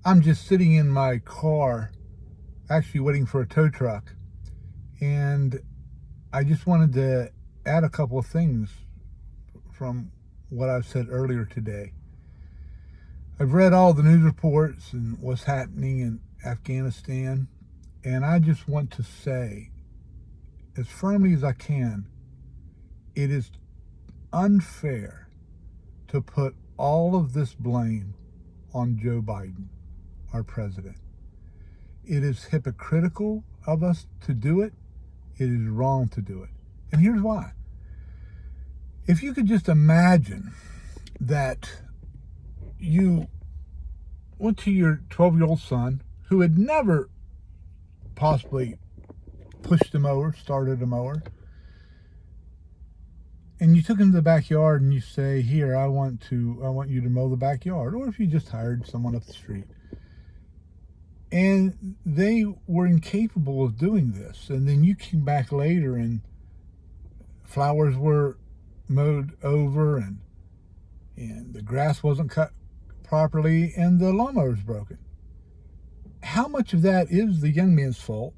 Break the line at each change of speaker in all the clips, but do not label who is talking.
I'm just sitting in my car, actually waiting for a tow truck, and I just wanted to add a couple of things from what I've said earlier today. I've read all the news reports and what's happening in Afghanistan, and I just want to say, as firmly as I can, it is unfair to put all of this blame on Joe Biden, our president. It is hypocritical of us to do it. It is wrong to do it. And here's why. If you could just imagine that you went to your 12-year-old son who had never possibly pushed a mower, started a mower, and you took him to the backyard and you say, "Here, I want you to mow the backyard," or if you just hired someone up the street, and they were incapable of doing this, and then you came back later and flowers were mowed over and the grass wasn't cut properly and the lawnmower was broken. How much of that is the young man's fault,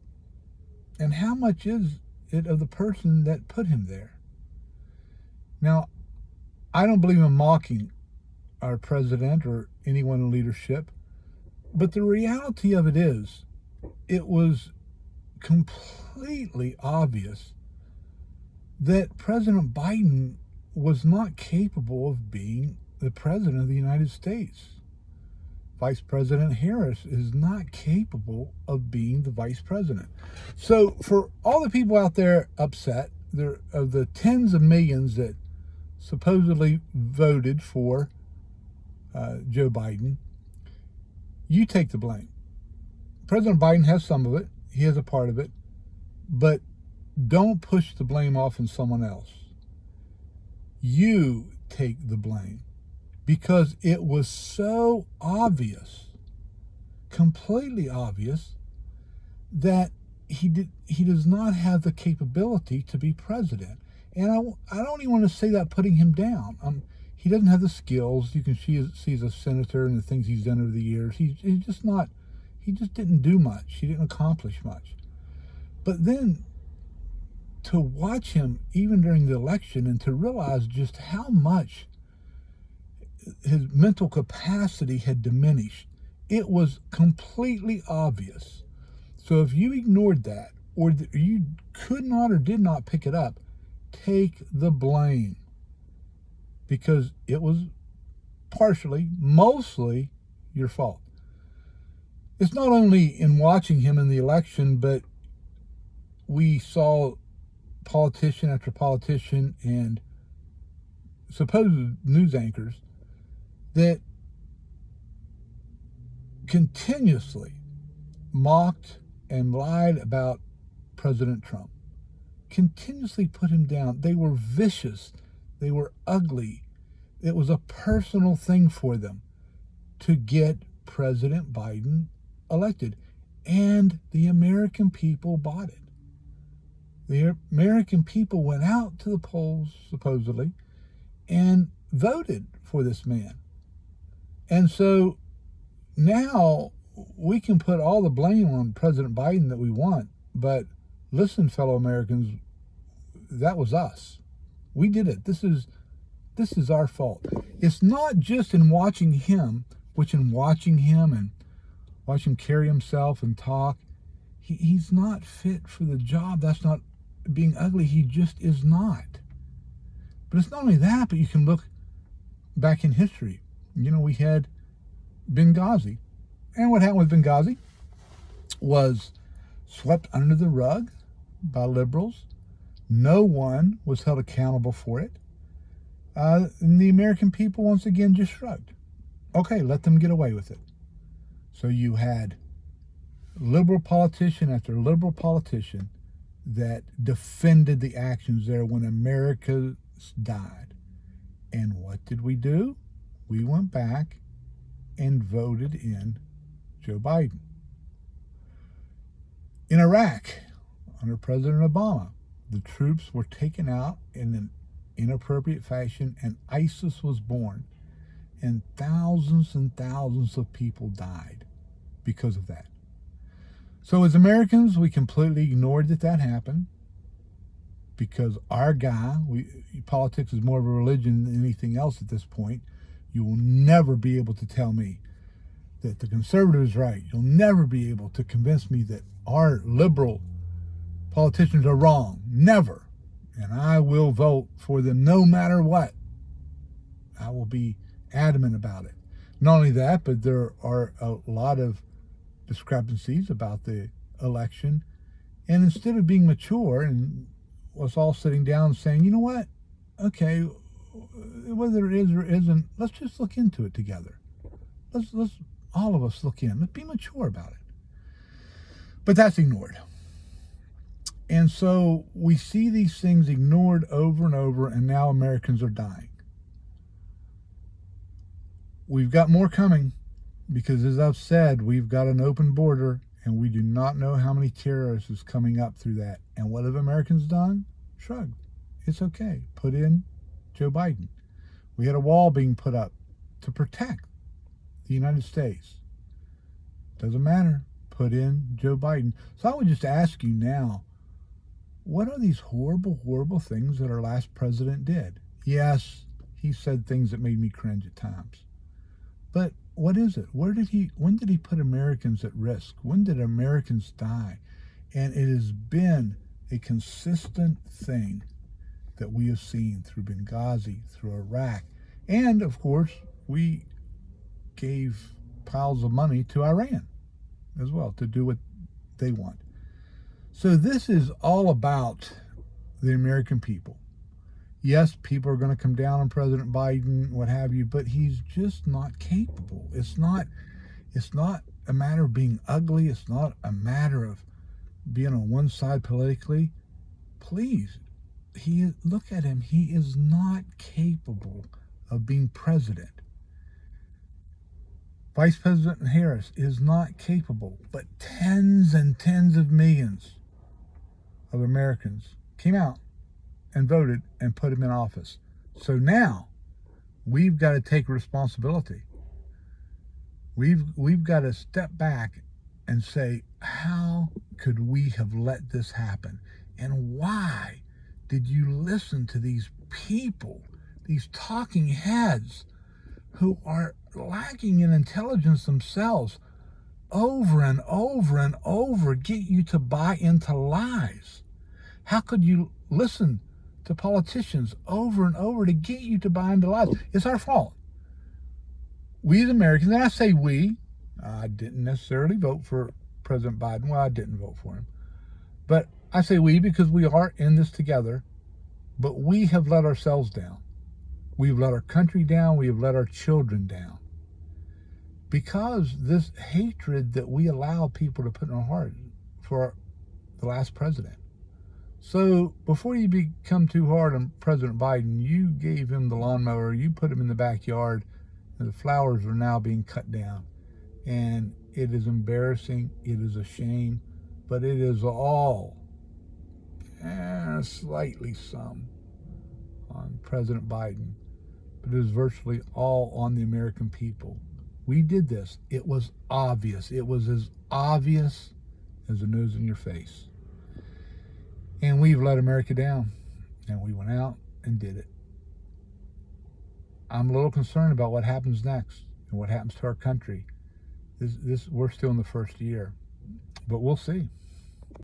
and how much is it of the person that put him there? Now, I don't believe in mocking our president or anyone in leadership, but the reality of it is, it was completely obvious that President Biden was not capable of being the president of the United States. Vice President Harris is not capable of being the vice president. So for all the people out there upset, there of the tens of millions that supposedly voted for Joe Biden, you take the blame. President Biden has some of it. He has a part of it. But don't push the blame off on someone else. You take the blame, because it was so obvious, completely obvious, that he does not have the capability to be president. And I don't even want to say that putting him down. He doesn't have the skills. You can see he's a senator and the things he's done over the years. He just didn't do much. He didn't accomplish much. But then to watch him even during the election and to realize just how much his mental capacity had diminished, it was completely obvious. So if you ignored that, or you could not or did not pick it up, take the blame, because it was partially, mostly your fault. It's not only in watching him in the election, but we saw politician after politician and supposed news anchors that continuously mocked and lied about President Trump, continuously put him down. They were vicious. They were ugly. It was a personal thing for them to get President Biden elected. And the American people bought it. The American people went out to the polls, supposedly, and voted for this man. And so now we can put all the blame on President Biden that we want, but listen, fellow Americans, that was us. We did it. This is our fault. It's not just in watching him, and watch him carry himself and talk. He's not fit for the job. That's not being ugly. He just is not. But it's not only that, but you can look back in history. We had Benghazi. And what happened with Benghazi was swept under the rug by liberals. No one was held accountable for it. And the American people, once again, just shrugged. Okay, let them get away with it. So you had liberal politician after liberal politician that defended the actions there when America died. And what did we do? We went back and voted in Joe Biden. In Iraq, under President Obama, the troops were taken out in an inappropriate fashion, and ISIS was born, and thousands of people died. because of that. So as Americans, we completely ignored that happened because our guy, politics is more of a religion than anything else at this point. You will never be able to tell me that the conservative is right. You'll never be able to convince me that our liberal politicians are wrong. Never. And I will vote for them no matter what. I will be adamant about it. Not only that, but there are a lot of discrepancies about the election. And instead of being mature and us all sitting down and saying, you know what, okay, whether it is or isn't, let's just look into it together. Let's all of us look in. Let's be mature about it. But that's ignored. And so we see these things ignored over and over, and now Americans are dying. We've got more coming because, as I've said, we've got an open border, and we do not know how many terrorists is coming up through that. And what have Americans done? Shrugged. It's okay. Put in Joe Biden. We had a wall being put up to protect the United States. Doesn't matter. Put in Joe Biden. So I would just ask you now, what are these horrible, horrible things that our last president did? Yes, he said things that made me cringe at times. But what is it? When did he put Americans at risk? When did Americans die? And it has been a consistent thing that we have seen through Benghazi, through Iraq. And, of course, we gave piles of money to Iran as well to do what they want. So this is all about the American people. Yes, people are going to come down on President Biden, what have you, but he's just not capable. It's not a matter of being ugly. It's not a matter of being on one side politically. Please, look at him. He is not capable of being president. Vice President Harris is not capable, but tens and tens of millions of Americans came out and voted and put him in office. So now we've got to take responsibility. We've got to step back and say, how could we have let this happen? And why did you listen to these people, these talking heads who are lacking in intelligence themselves, over and over and over get you to buy into lies? How could you listen to politicians over and over to get you to buy into lies? It's our fault. We as Americans, and I say we, I didn't necessarily vote for President Biden. Well, I didn't vote for him. But I say we because we are in this together, but we have let ourselves down. We've let our country down. We have let our children down. Because this hatred that we allow people to put in our heart for the last president. So before you become too hard on President Biden, you gave him the lawnmower, you put him in the backyard, and the flowers are now being cut down. And it is embarrassing, it is a shame, but it is all, slightly some, on President Biden. But it is virtually all on the American people. We did this. It was obvious. It was as obvious as the nose in your face. And we've let America down. And we went out and did it. I'm a little concerned about what happens next and what happens to our country. We're still in the first year. But we'll see.